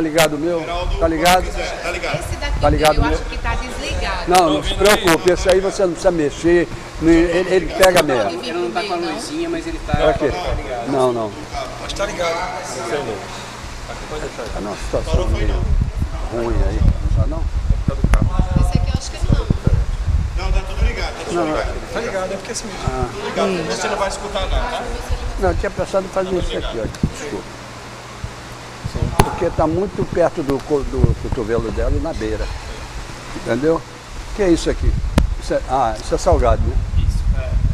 ligado o meu? Tá ligado? Tá ligado. Esse daqui Tá ligado eu mesmo? acho que tá desligado. Não, não se preocupe, esse aí você não precisa mexer, ele pega mesmo. Ele não tá com a luzinha, mas ele tá, Pra quê? tá ligado. Não. Mas tá ligado. Tá numa situação meio ruim aí, não tá não? Esse aqui eu acho que não. Não, tá tudo ligado. Tá tudo ligado. Tá ligado, é porque assim mesmo. Tá ligado. Você não vai escutar não, tá? Não, eu tinha pensado em fazer isso aqui, ó. Desculpa. Porque está muito perto do cotovelo dela e na beira. Entendeu? O que é isso aqui? Isso é salgado, né?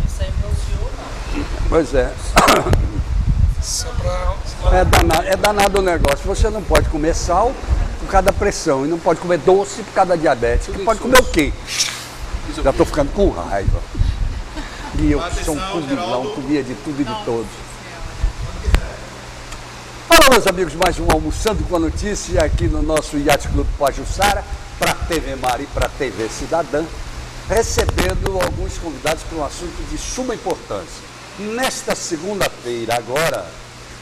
Isso aí bronzeou, não. Pois é. Só pra... É danado o negócio. Você não pode comer sal por causa da pressão e não pode comer doce por causa da diabetes. Você pode comer o quê? Já estou ficando com raiva. E eu que sou um comilão, comia de tudo e de todos. Fala, meus amigos, mais um Almoçando com a Notícia aqui no nosso Yacht Clube Pajuçara, para a TV Mar e para a TV Cidadã, recebendo alguns convidados para um assunto de suma importância. Nesta segunda-feira, agora,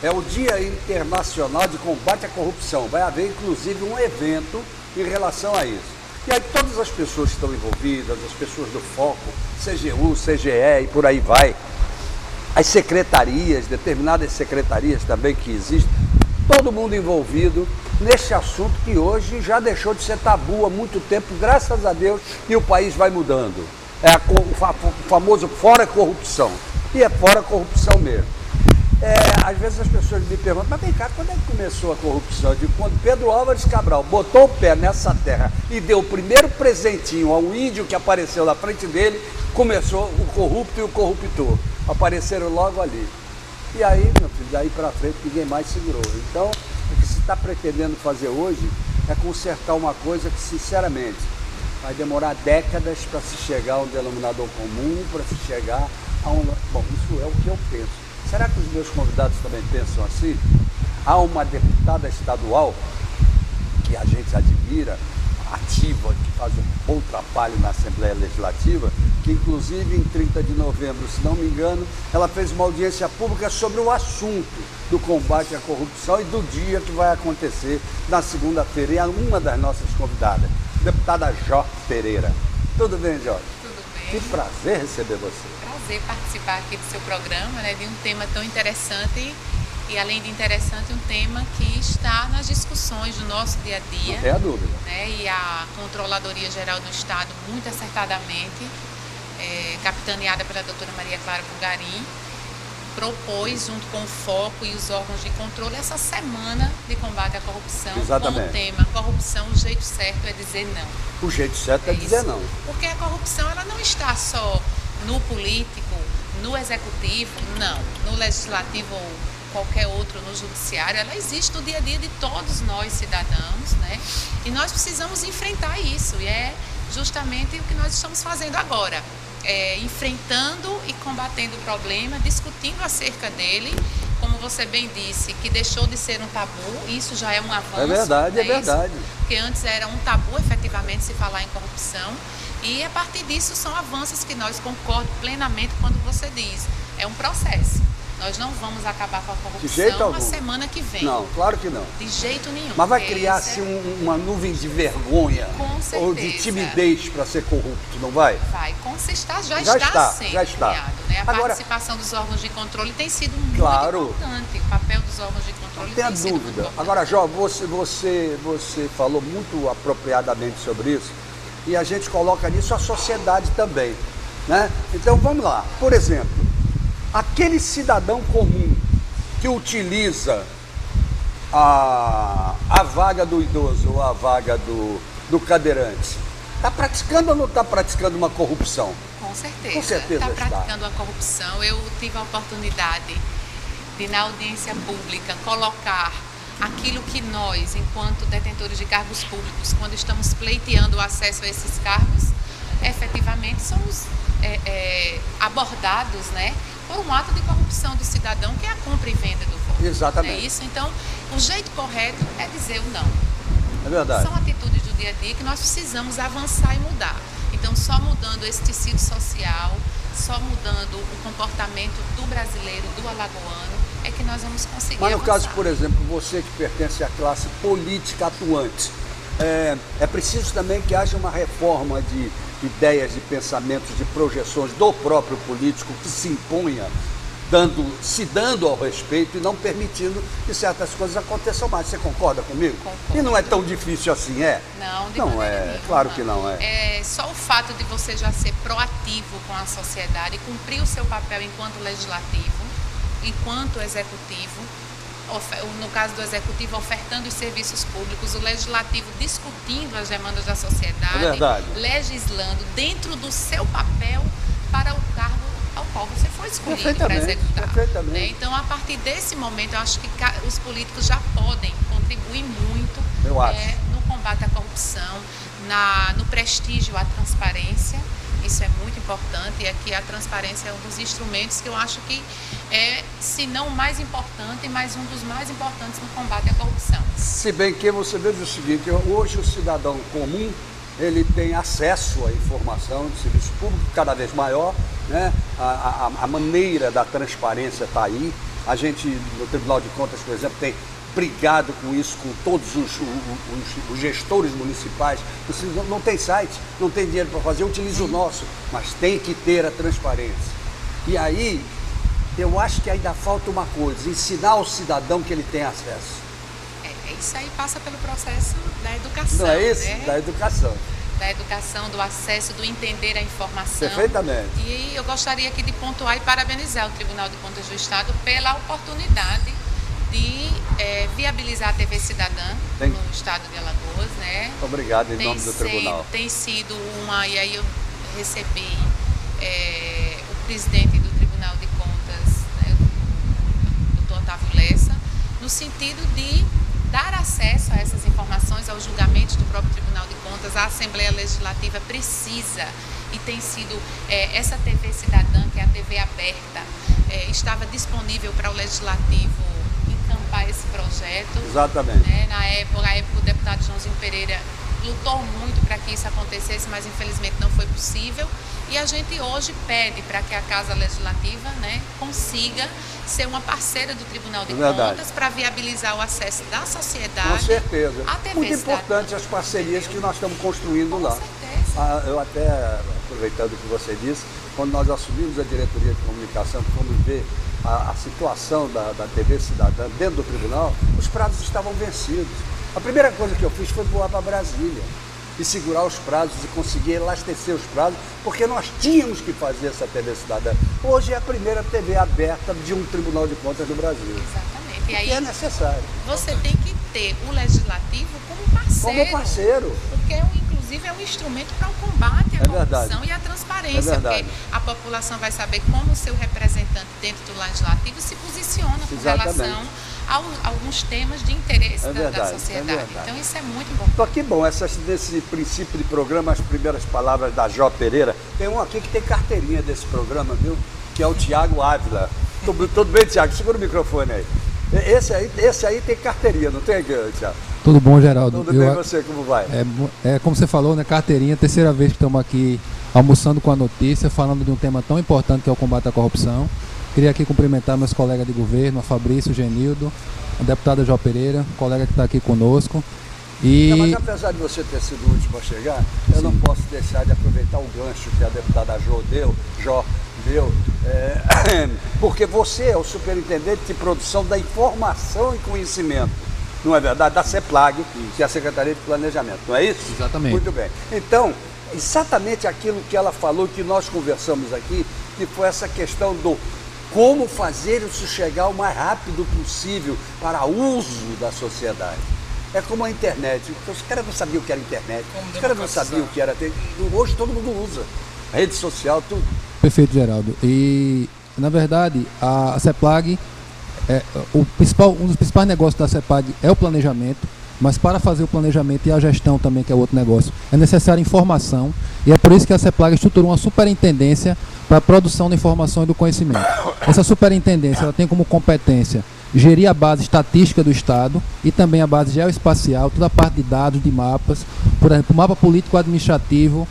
é o Dia Internacional de Combate à Corrupção. Vai haver, inclusive, um evento em relação a isso. E aí todas as pessoas que estão envolvidas, as pessoas do Foco, CGU, CGE e por aí vai, as secretarias, determinadas secretarias também que existem, todo mundo envolvido nesse assunto que hoje já deixou de ser tabu há muito tempo, graças a Deus, e o país vai mudando. É o famoso fora corrupção. E é fora corrupção mesmo. Às vezes as pessoas me perguntam, mas vem cá, quando é que começou a corrupção? Eu digo, quando Pedro Álvares Cabral botou o pé nessa terra e deu o primeiro presentinho ao índio que apareceu na frente dele, começou o corrupto e o corruptor. Apareceram logo ali. E aí, meu filho, daí para frente ninguém mais segurou. Então, o que se está pretendendo fazer hoje é consertar uma coisa que, sinceramente, vai demorar décadas para se chegar a um denominador comum, para se chegar a um... Bom, isso é o que eu penso. Será que os meus convidados também pensam assim? Há uma deputada estadual que a gente admira, ativa, que faz um bom trabalho na Assembleia Legislativa, que inclusive em 30 de novembro, se não me engano, ela fez uma audiência pública sobre o assunto do combate à corrupção e do dia que vai acontecer na segunda-feira. E é uma das nossas convidadas, deputada Jó Pereira. Tudo bem, Jó? Tudo bem. Que prazer receber você. Prazer participar aqui do seu programa, né, de um tema tão interessante e, além de interessante, um tema que está nas discussões do nosso dia a dia. Não tem a dúvida. Né, e a Controladoria Geral do Estado, muito acertadamente, capitaneada pela doutora Maria Clara Bugarim, propôs, junto com o Foco e os órgãos de controle, essa semana de combate à corrupção. Exatamente. Com o tema corrupção, o jeito certo é dizer não. O jeito certo é dizer isso. não. Porque a corrupção ela não está só no político, no executivo, não. No legislativo ou qualquer outro, no judiciário, ela existe no dia a dia de todos nós cidadãos, né? E nós precisamos enfrentar isso, e é justamente o que nós estamos fazendo agora. Enfrentando e combatendo o problema, discutindo acerca dele, como você bem disse, que deixou de ser um tabu, isso já é um avanço. É verdade, é verdade. Porque antes era um tabu, efetivamente, se falar em corrupção, e a partir disso são avanços que nós concordamos plenamente quando você diz, é um processo. Nós não vamos acabar com a corrupção na semana que vem. Não, claro que não. De jeito nenhum. Mas vai criar assim uma nuvem de vergonha ou de timidez para ser corrupto, não vai? Vai, já está sendo criado. Né? A participação dos órgãos de controle tem sido muito importante. O papel dos órgãos de controle tem sido muito importante. Agora, Jó, você falou muito apropriadamente sobre isso e a gente coloca nisso a sociedade também, né? Então vamos lá. Por exemplo, aquele cidadão comum que utiliza a vaga do idoso ou a vaga do cadeirante, está praticando ou não está praticando uma corrupção? Com certeza. Com certeza está praticando uma corrupção. Eu tive a oportunidade de, na audiência pública, colocar aquilo que nós, enquanto detentores de cargos públicos, quando estamos pleiteando o acesso a esses cargos, efetivamente somos abordados, né, por um ato de corrupção do cidadão, que é a compra e venda do voto. Exatamente. É isso? Então, o jeito correto é dizer o não. É verdade. São atitudes do dia a dia que nós precisamos avançar e mudar. Então, só mudando esse tecido social, só mudando o comportamento do brasileiro, do alagoano, é que nós vamos conseguir Mas no avançar. caso, por exemplo, você que pertence à classe política atuante, é preciso também que haja uma reforma de ideias, de pensamentos, de projeções do próprio político que se imponha, se dando ao respeito e não permitindo que certas coisas aconteçam mais. Você concorda comigo? Concordo. E não é tão difícil assim, é? Não, de Não maneira é, nenhuma. claro que não é. É só o fato de você já ser proativo com a sociedade, cumprir o seu papel enquanto legislativo, enquanto executivo, no caso do executivo, ofertando os serviços públicos, o legislativo discutindo as demandas da sociedade, legislando dentro do seu papel para o cargo ao qual você foi escolhido para executar. Né? Então, a partir desse momento, eu acho que os políticos já podem contribuir muito no combate à corrupção, no prestígio à transparência. Isso é muito importante, e aqui a transparência é um dos instrumentos que eu acho que é, se não o mais importante, mas um dos mais importantes no combate à corrupção. Se bem que você veja o seguinte, hoje o cidadão comum, ele tem acesso à informação de serviço público cada vez maior, né? A maneira da transparência está aí. A gente, no Tribunal de Contas, por exemplo, tem brigado com isso, com todos os gestores municipais. Você não tem site, não tem dinheiro para fazer, utiliza o nosso, mas tem que ter a transparência. E aí, eu acho que ainda falta uma coisa, ensinar ao cidadão que ele tem acesso. Isso aí passa pelo processo da educação. Não é isso? Né? Da educação. Da educação, do acesso, do entender a informação. Perfeitamente. E eu gostaria aqui de pontuar e parabenizar o Tribunal de Contas do Estado pela oportunidade de viabilizar a TV Cidadã no estado de Alagoas, né? Obrigado em nome do Tribunal. Tem sido e aí eu recebi o presidente do Tribunal de Contas, né, o Dr. Otávio Lessa, no sentido de dar acesso a essas informações, aos julgamentos do próprio Tribunal de Contas. A Assembleia Legislativa precisa, e tem sido, essa TV Cidadã, que é a TV aberta, estava disponível para o Legislativo encampar esse projeto. Exatamente. Né? Na época, o deputado Joãozinho Pereira lutou muito para que isso acontecesse, mas infelizmente não foi possível. E a gente hoje pede para que a Casa Legislativa, né, consiga ser uma parceira do Tribunal de Contas para viabilizar o acesso da sociedade. Com certeza. À TV Muito Cidadã. importante as parcerias que nós estamos construindo lá. Com certeza. Eu até, aproveitando o que você disse, quando nós assumimos a diretoria de comunicação, fomos ver a situação da TV Cidadã dentro do tribunal, os prazos estavam vencidos. A primeira coisa que eu fiz foi voar para Brasília e segurar os prazos e conseguir elastecer os prazos, porque nós tínhamos que fazer essa TV Cidadã. Hoje é a primeira TV aberta de um Tribunal de Contas do Brasil. Exatamente. E aí é necessário. Você tem que ter o Legislativo como parceiro. Como parceiro. Porque, inclusive, é um instrumento para o combate à corrupção e à transparência. Porque a população vai saber como o seu representante dentro do Legislativo se posiciona com relação a alguns temas de interesse da sociedade. Então, isso é muito importante. Então, que bom, nesse princípio de programa, as primeiras palavras da Jó Pereira. Tem um aqui que tem carteirinha desse programa, viu? Que é o Tiago Ávila. Tudo bem, Tiago? Segura o microfone aí. Esse aí tem carteirinha, não tem, Tiago? Tudo bom, Geraldo? Tudo bem, você, como vai? Como você falou, né, carteirinha, terceira vez que estamos aqui almoçando com a notícia, falando de um tema tão importante que é o combate à corrupção. Queria aqui cumprimentar meus colegas de governo, a Fabrício, o Genildo, a deputada Jó Pereira, colega que está aqui conosco. Mas apesar de você ter sido o último a chegar, eu não posso deixar de aproveitar o gancho que a deputada Jó deu, porque você é o superintendente de produção da informação e conhecimento, não é verdade? Da CEPLAG, que é a Secretaria de Planejamento, não é isso? Exatamente. Muito bem. Então, exatamente aquilo que ela falou, que nós conversamos aqui, que foi essa questão do como fazer isso chegar o mais rápido possível para uso da sociedade. É como a internet. Os caras não sabiam o que era internet, os caras não sabiam o que era... Hoje todo mundo usa. A rede social, tudo. Perfeito, Geraldo. E, na verdade, a CEPLAG, um dos principais negócios da CEPLAG é o planejamento, mas para fazer o planejamento e a gestão também, que é outro negócio, é necessária informação, e é por isso que a CEPLAG estruturou uma superintendência para a produção da informação e do conhecimento. Essa superintendência ela tem como competência gerir a base estatística do Estado e também a base geoespacial, toda a parte de dados, de mapas. Por exemplo, o mapa político-administrativo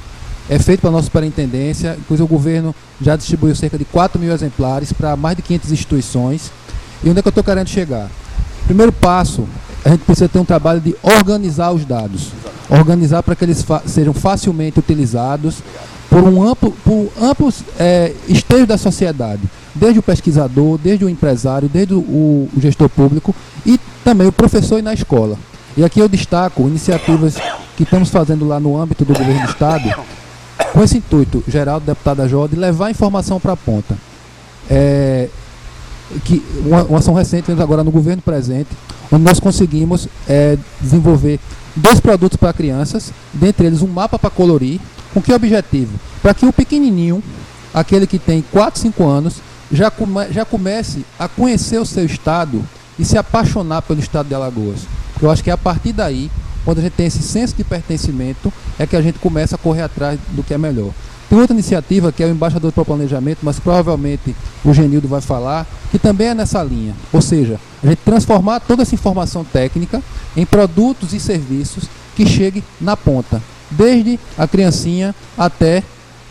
é feito pela nossa superintendência, inclusive o governo já distribuiu cerca de 4.000 exemplares para mais de 500 instituições. E onde é que eu estou querendo chegar? Primeiro passo, a gente precisa ter um trabalho de organizar os dados. Organizar para que eles sejam facilmente utilizados por um amplo estejo da sociedade. Desde o pesquisador, desde o empresário, desde o gestor público e também o professor e na escola. E aqui eu destaco iniciativas que estamos fazendo lá no âmbito do governo do Estado, com esse intuito, Geraldo, deputada Jó, de levar a informação para a ponta. Uma ação recente, agora no governo presente, onde nós conseguimos desenvolver 2 produtos para crianças, dentre eles um mapa para colorir, com que objetivo? Para que o pequenininho, aquele que tem 4, 5 anos, já comece a conhecer o seu estado e se apaixonar pelo estado de Alagoas. Eu acho que é a partir daí, quando a gente tem esse senso de pertencimento, é que a gente começa a correr atrás do que é melhor. Tem outra iniciativa que é o Embaixador para o Planejamento, mas provavelmente o Genildo vai falar, que também é nessa linha. Ou seja, a gente transformar toda essa informação técnica em produtos e serviços que cheguem na ponta, desde a criancinha até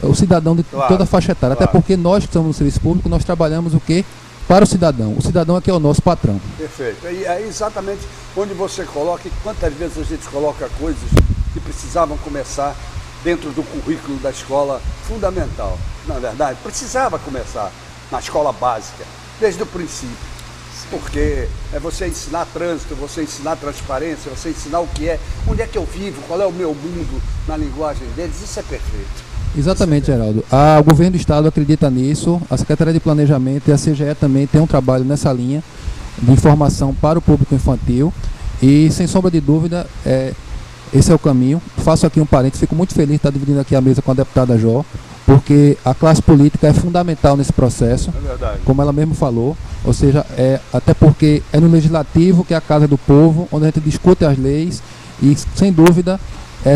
o cidadão de toda a faixa etária. Até porque nós que estamos no serviço público, nós trabalhamos o quê? Para o cidadão. O cidadão é que é o nosso patrão. Perfeito. E é exatamente onde você coloca, e quantas vezes a gente coloca coisas que precisavam começar dentro do currículo da escola fundamental. Na verdade, precisava começar na escola básica, desde o princípio. Porque é você ensinar trânsito, você ensinar transparência, você ensinar o que é, onde é que eu vivo, qual é o meu mundo na linguagem deles, isso é perfeito. Exatamente, Geraldo. O governo do estado acredita nisso, a Secretaria de Planejamento e a CGE também tem um trabalho nessa linha de informação para o público infantil e, sem sombra de dúvida, esse é o caminho. Faço aqui um parênteses, fico muito feliz de estar dividindo aqui a mesa com a deputada Jó, porque a classe política é fundamental nesse processo, como ela mesmo falou, ou seja, até porque é no legislativo que é a casa do povo, onde a gente discute as leis e, sem dúvida,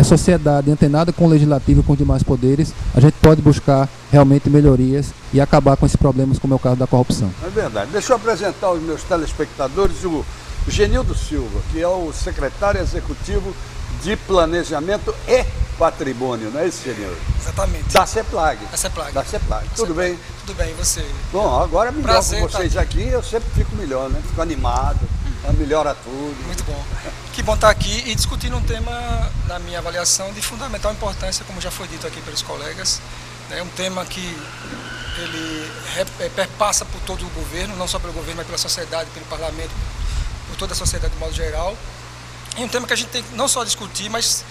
sociedade antenada com o legislativo e com os demais poderes, a gente pode buscar realmente melhorias e acabar com esses problemas, como é o caso da corrupção. É verdade. Deixa eu apresentar aos meus telespectadores o Genildo Silva, que é o secretário executivo de Planejamento e Patrimônio, não é isso, Genildo? Exatamente. Da CEPLAG. Da CEPLAG. Tudo bem? Tudo bem, e você? Bom, agora melhor Prazer com vocês aqui, eu sempre fico melhor, né? Fico animado, melhora tudo. Muito bom. Que bom estar aqui e discutindo um tema, na minha avaliação, de fundamental importância, como já foi dito aqui pelos colegas. É um tema que ele perpassa por todo o governo, não só pelo governo, mas pela sociedade, pelo parlamento, por toda a sociedade de modo geral. E um tema que a gente tem que não só discutir, mas,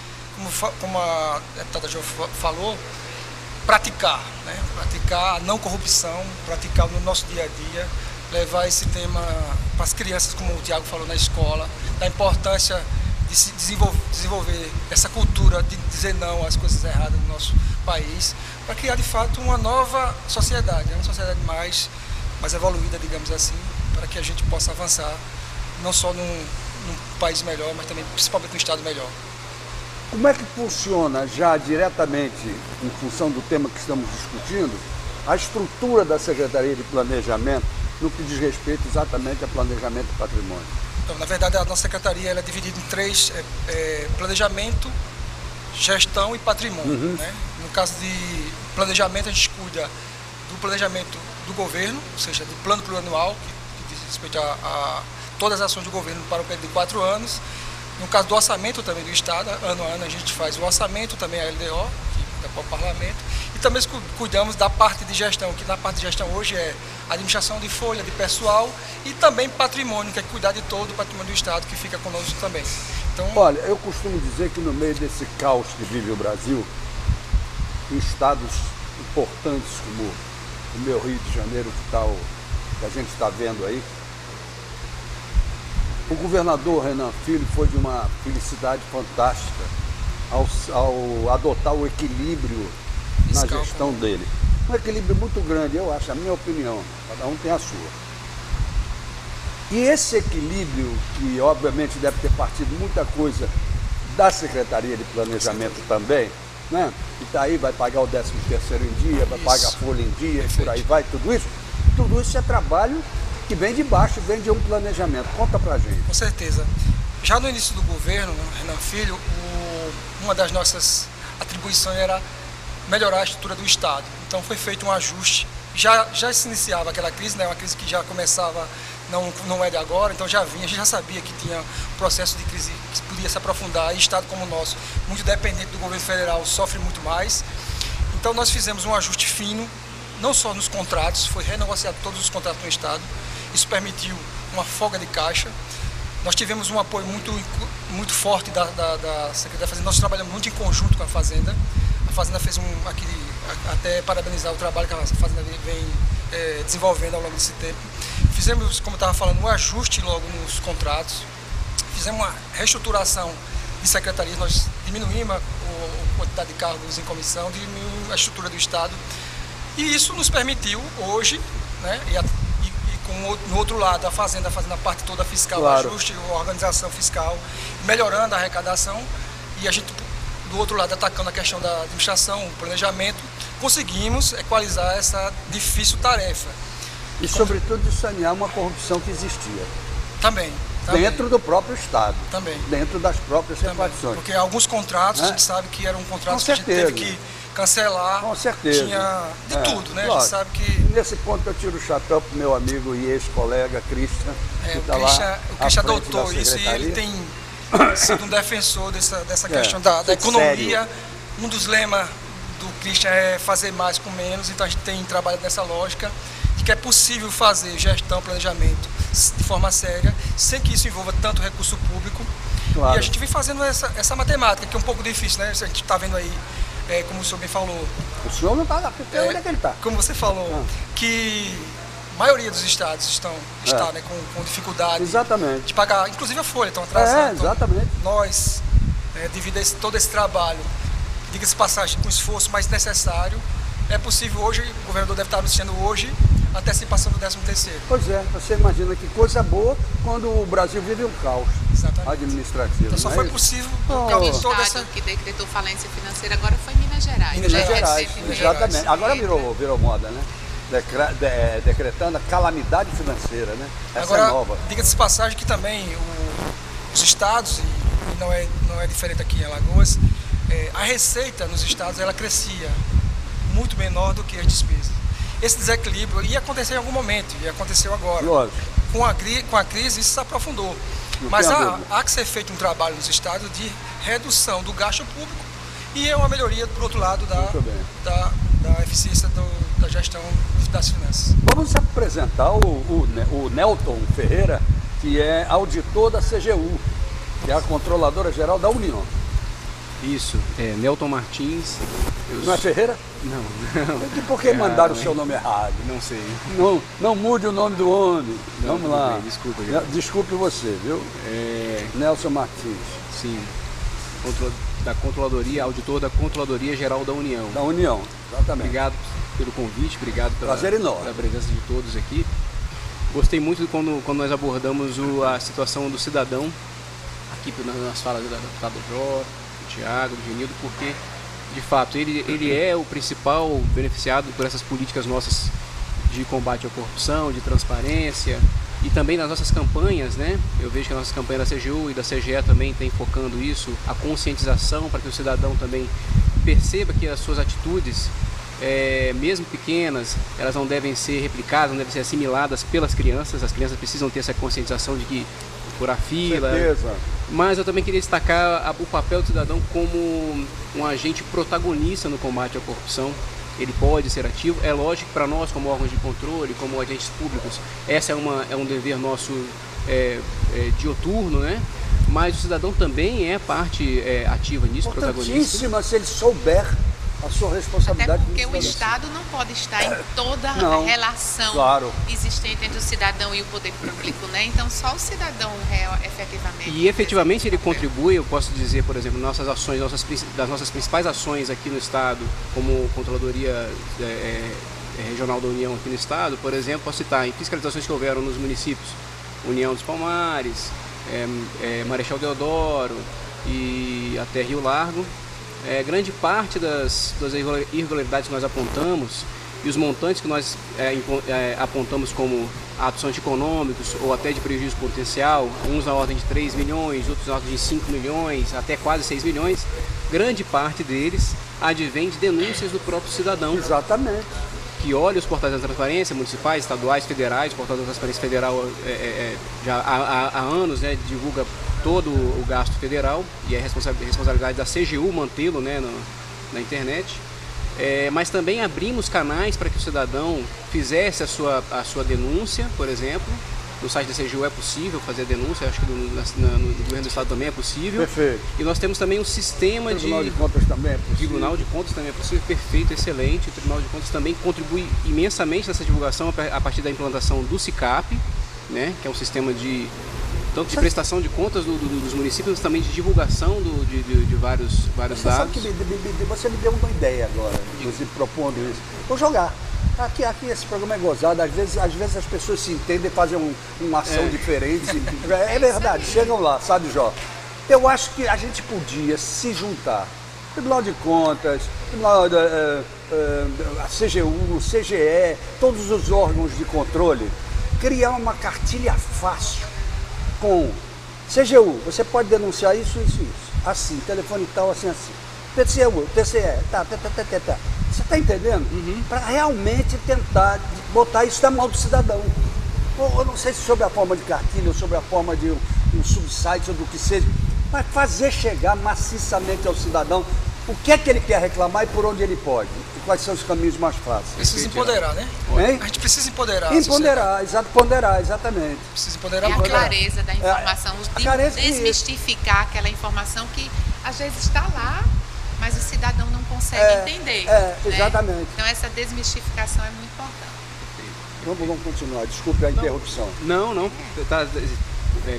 como a deputada Jo falou, praticar, né? Praticar a não corrupção, praticar no nosso dia a dia, levar esse tema para as crianças, como o Tiago falou, na escola, da importância de se desenvolver essa cultura de dizer não às coisas erradas no nosso país, para criar de fato uma nova sociedade, uma sociedade mais evoluída, digamos assim, para que a gente possa avançar não só num país melhor, mas também principalmente num estado melhor. Como é que funciona já diretamente, em função do tema que estamos discutindo, a estrutura da Secretaria de Planejamento no que diz respeito exatamente a planejamento e patrimônio? Então, na verdade, a nossa secretaria ela é dividida em 3, planejamento, gestão e patrimônio. Né? No caso de planejamento, a gente cuida do planejamento do governo, ou seja, do plano plurianual, que diz respeito a todas as ações do governo para o período de 4 anos. No caso do orçamento também do Estado, ano a ano a gente faz o orçamento, também a LDO, que é para o parlamento. E também cuidamos da parte de gestão, que na parte de gestão hoje é administração de folha, de pessoal e também patrimônio, que é cuidar de todo o patrimônio do Estado, que fica conosco também. Então, olha, eu costumo dizer que no meio desse caos que vive o Brasil, em estados importantes como o meu Rio de Janeiro, que a gente está vendo aí, o governador Renan Filho foi de uma felicidade fantástica ao adotar o equilíbrio na gestão dele. Um equilíbrio muito grande, eu acho, a minha opinião, cada um tem a sua. E esse equilíbrio, que obviamente deve ter partido muita coisa da Secretaria de Planejamento também, né? E tá aí, vai pagar o 13º em dia, vai pagar a folha em dia, e por aí vai, tudo isso é trabalho que vem de baixo, vem de um planejamento. Conta pra gente. Com certeza. Já no início do governo, Renan Filho, uma das nossas atribuições era melhorar a estrutura do Estado. Então foi feito um ajuste. Já se iniciava aquela crise, né, uma crise que já começava não é de agora, então a gente já sabia que tinha um processo de crise que podia se aprofundar, e Estado como o nosso, muito dependente do governo federal, sofre muito mais. Então nós fizemos um ajuste fino, não só nos contratos, foi renegociado todos os contratos no Estado, isso permitiu uma folga de caixa. Nós tivemos um apoio muito forte da Secretaria da Fazenda, nós trabalhamos muito em conjunto com a Fazenda. A Fazenda fez até parabenizar o trabalho que a Fazenda vem desenvolvendo ao longo desse tempo. Fizemos, como eu estava falando, um ajuste logo nos contratos, fizemos uma reestruturação de secretarias, nós diminuímos a quantidade de cargos em comissão, diminuímos a estrutura do Estado, e isso nos permitiu hoje, né, no outro lado, a Fazenda fazendo a parte toda fiscal, claro, ajuste, organização fiscal, melhorando a arrecadação, e a gente, do outro lado, atacando a questão da administração, planejamento, conseguimos equalizar essa difícil tarefa. E, sobretudo, de sanear uma corrupção que existia. Também. Dentro do próprio Estado. Também. Dentro das próprias repartições. Porque alguns contratos, a gente sabe que eram contratos que a gente teve que cancelar. Com certeza. Tinha de tudo, né? Claro. A gente sabe que... Nesse ponto eu tiro o chapéu para o meu amigo e ex-colega Christian, que está lá. O Christian adotou isso e ele tem sido um defensor dessa questão da economia. Sério. Um dos lemas do Christian é fazer mais com menos, então a gente tem trabalhado nessa lógica de que é possível fazer gestão, planejamento de forma séria, sem que isso envolva tanto recurso público. Claro. E a gente vem fazendo essa matemática, que é um pouco difícil, né? A gente está vendo aí, como o senhor bem falou. O senhor não está lá, porque onde é que ele está? Como você falou, que a maioria dos estados está né, com dificuldade de pagar, inclusive a folha, estão atrasados. Exatamente. Então, nós, devido a todo esse trabalho, diga-se passagem, com esforço mais necessário, é possível hoje, o governador deve estar anunciando hoje, a antecipação do 13º. Pois é, você imagina que coisa boa quando o Brasil vive um caos administrativo. Então só foi possível o estado que decretou falência financeira agora foi Minas Gerais. Minas Gerais, exatamente. Agora virou moda, né? Decretando a calamidade financeira, né? Essa agora, é nova. Diga-se de passagem que também os estados, e não é diferente aqui em Alagoas, a receita nos estados ela crescia muito menor do que as despesas. Esse desequilíbrio ia acontecer em algum momento, e aconteceu agora. Lógico. Com a crise isso se aprofundou. Mas há que ser feito um trabalho nos estados de redução do gasto público e uma melhoria, por outro lado, da eficiência da gestão das finanças. Vamos apresentar o Nelton Ferreira, que é auditor da CGU, que é a Controladora Geral da União. Isso, Nelton Martins. Não é Ferreira? Não. E por que mandaram o seu nome errado? Não sei. Não mude o nome do homem. Não, vamos lá. Bem, desculpa. Desculpe você, viu? Nelson Martins. Sim. Da Controladoria, auditor da Controladoria Geral da União. Da União, exatamente. Obrigado pelo convite, obrigado pela presença de todos aqui. Gostei muito quando nós abordamos a situação do cidadão, aqui nas falas do deputado Jó, do Tiago, do Genildo, porque, de fato, ele é o principal beneficiado por essas políticas nossas de combate à corrupção, de transparência, e também nas nossas campanhas, né? Eu vejo que a nossa campanha da CGU e da CGE também tem focando isso, a conscientização para que o cidadão também perceba que as suas atitudes, mesmo pequenas, elas não devem ser replicadas, não devem ser assimiladas pelas crianças. As crianças precisam ter essa conscientização de que furar fila. Certeza. Mas eu também queria destacar o papel do cidadão como um agente protagonista no combate à corrupção. Ele pode ser ativo. É lógico que para nós, como órgãos de controle, como agentes públicos, essa é um dever nosso dioturno, né? Mas o cidadão também é parte ativa nisso, protagonista. Importantíssima se ele souber a sua responsabilidade. Até porque o Estado não pode estar em toda a relação existente entre o cidadão e o poder público, né? Então só o cidadão efetivamente. E efetivamente ele contribui, eu posso dizer, por exemplo, nossas ações, das nossas principais ações aqui no Estado, como Controladoria Regional da União aqui no Estado, por exemplo, posso citar em fiscalizações que houveram nos municípios, União dos Palmares, Marechal Deodoro e até Rio Largo. Grande parte das irregularidades que nós apontamos e os montantes que nós apontamos como atos antieconômicos ou até de prejuízo potencial, uns na ordem de 3 milhões, outros na ordem de 5 milhões, até quase 6 milhões, grande parte deles advém de denúncias do próprio cidadão. Exatamente. que olha os portais da transparência, municipais, estaduais, federais. O portal da transparência federal já há anos, né, divulga todo o gasto federal e é responsabilidade da CGU mantê-lo, né, na internet. Mas também abrimos canais para que o cidadão fizesse a sua denúncia, por exemplo. No site da CGU é possível fazer a denúncia, acho que no governo do estado também é possível. Perfeito. E nós temos também um sistema de... Tribunal de Contas também é possível. Tribunal de Contas também é possível, perfeito, excelente. O Tribunal de Contas também contribui imensamente nessa divulgação a partir da implantação do SICAP, né, que é um sistema tanto de prestação de contas dos municípios, mas também de divulgação de vários dados. Sabe que você me deu uma ideia agora, inclusive propondo isso. Vou jogar. Aqui esse programa é gozado, às vezes as pessoas se entendem e fazem uma ação diferente. É verdade, chegam lá, sabe, Jó? Eu acho que a gente podia se juntar. Tribunal de Contas, a CGU, o CGE, todos os órgãos de controle, criar uma cartilha fácil com CGU, você pode denunciar isso, assim, telefone tal, assim. TCE, tá. Você está entendendo? Para realmente tentar botar isso na mão do cidadão. Eu não sei se sob a forma de cartilha ou sob a forma de um subsite ou do que seja, mas fazer chegar maciçamente ao cidadão o que é que ele quer reclamar e por onde ele pode. E quais são os caminhos mais fáceis. Precisa empoderar, né? Hein? A gente precisa empoderar. Ponderar, exatamente. Precisa empoderar. É a clareza da informação, desmistificar aquela informação que às vezes está lá, mas o cidadão não consegue entender. Exatamente. Né? Então essa desmistificação é muito importante. Vamos continuar, desculpe a interrupção. Não, tá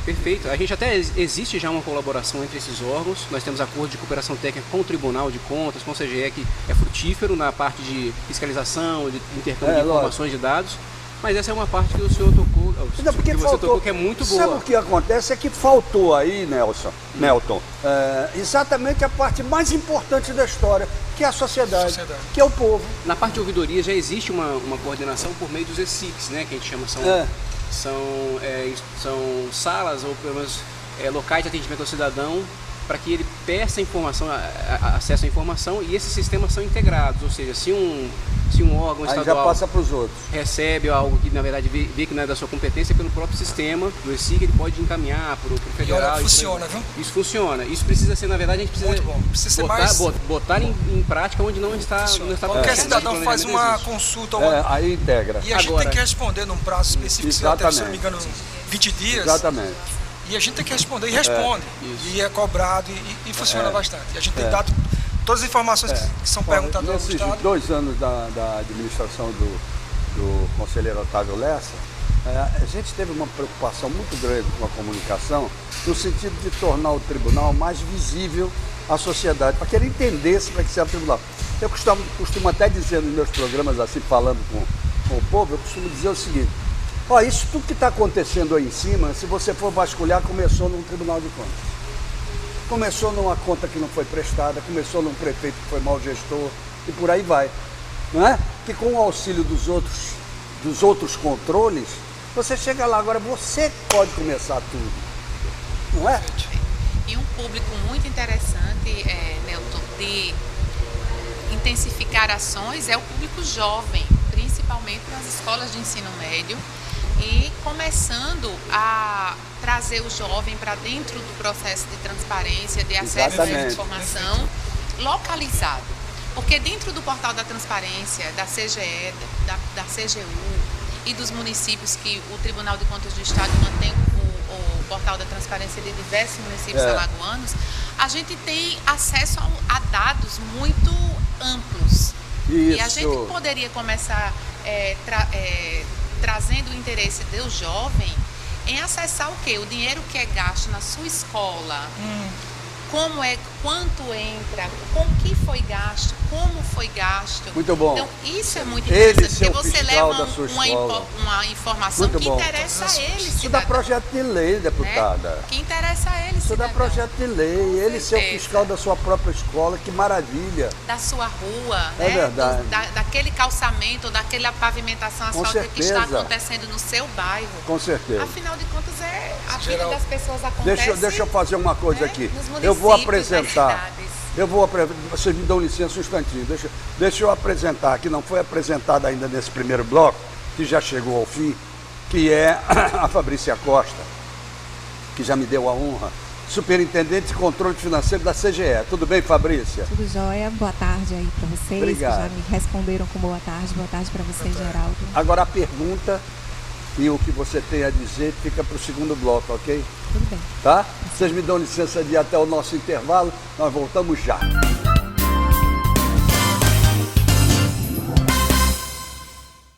perfeito. A gente até existe já uma colaboração entre esses órgãos. Nós temos acordo de cooperação técnica com o Tribunal de Contas, com o CGE, que é frutífero na parte de fiscalização, de intercâmbio de informações, de dados. Mas essa é uma parte que o senhor tocou, que é muito boa. Sabe o que acontece? É que faltou aí, Nelton, exatamente a parte mais importante da história, que é a sociedade, que é o povo. Na parte de ouvidoria já existe uma coordenação por meio dos ESICs, né, que a gente chama, são salas ou pelo menos locais de atendimento ao cidadão, para que ele peça acesso à informação, e esses sistemas são integrados, ou seja, se um órgão estadual já passa para os outros, recebe algo que na verdade vê que não é da sua competência, pelo próprio sistema do ESIC ele pode encaminhar para o federal. E funciona, viu? Isso funciona. Isso precisa ser, na verdade, a gente precisa, muito bom. Precisa botar em prática onde não está. Qualquer cidadão faz uma consulta. Aí integra. E a gente tem que responder num prazo específico, se não me engano, 20 dias. Exatamente. E a gente tem que responder, e responde. E é cobrado, e funciona bastante. E a gente tem dado todas as informações que são perguntadas ao Estado. Nesses 2 anos da administração do conselheiro Otávio Lessa, a gente teve uma preocupação muito grande com a comunicação, no sentido de tornar o tribunal mais visível à sociedade, para que ele entendesse para que serve o tribunal. Eu costumo até dizer nos meus programas, assim, falando com o povo, eu costumo dizer o seguinte: isso tudo que está acontecendo aí em cima, se você for vasculhar, começou no Tribunal de Contas. Começou numa conta que não foi prestada, começou num prefeito que foi mau gestor, e por aí vai. Não é? Que com o auxílio dos outros controles, você chega lá. Agora você pode começar tudo. Não é? E um público muito interessante, Nelton, de intensificar ações é o público jovem, principalmente nas escolas de ensino médio, e começando a trazer o jovem para dentro do processo de transparência, de acesso à informação localizado. Porque dentro do portal da transparência, da CGE, da CGU e dos municípios, que o Tribunal de Contas do Estado mantém o portal da transparência de diversos municípios alagoanos, a gente tem acesso a dados muito amplos. Isso. E a gente poderia começar trazendo o interesse do jovem em acessar o quê? O dinheiro que é gasto na sua escola, quanto entra, com o que foi gasto, como foi gasto. Muito bom. Então, isso é muito interessante, porque você leva uma informação muito que interessa a ele, cidadão. Isso dá projeto de lei, deputada. Né? Que interessa a ele, isso cidadão. dá projeto de lei. Ele ser o fiscal da sua própria escola, que maravilha. Da sua rua, né? Verdade. Daquele calçamento, daquela pavimentação asfáltica que está acontecendo no seu bairro. Com certeza. Afinal de contas, a vida das pessoas acontece. Deixa eu fazer uma coisa aqui. Eu vou apresentar Vocês me dão licença um instantinho. Deixa eu apresentar, que não foi apresentada ainda nesse primeiro bloco, que já chegou ao fim, que é a Fabrícia Costa, que já me deu a honra, superintendente de controle financeiro da CGE. Tudo bem, Fabrícia? Tudo jóia. Boa tarde aí para vocês. Obrigado. Que já me responderam com boa tarde. Boa tarde para você, Geraldo. Agora a pergunta e o que você tem a dizer fica para o segundo bloco, ok? Tudo bem. Tá? Vocês me dão licença de ir até o nosso intervalo, nós voltamos já.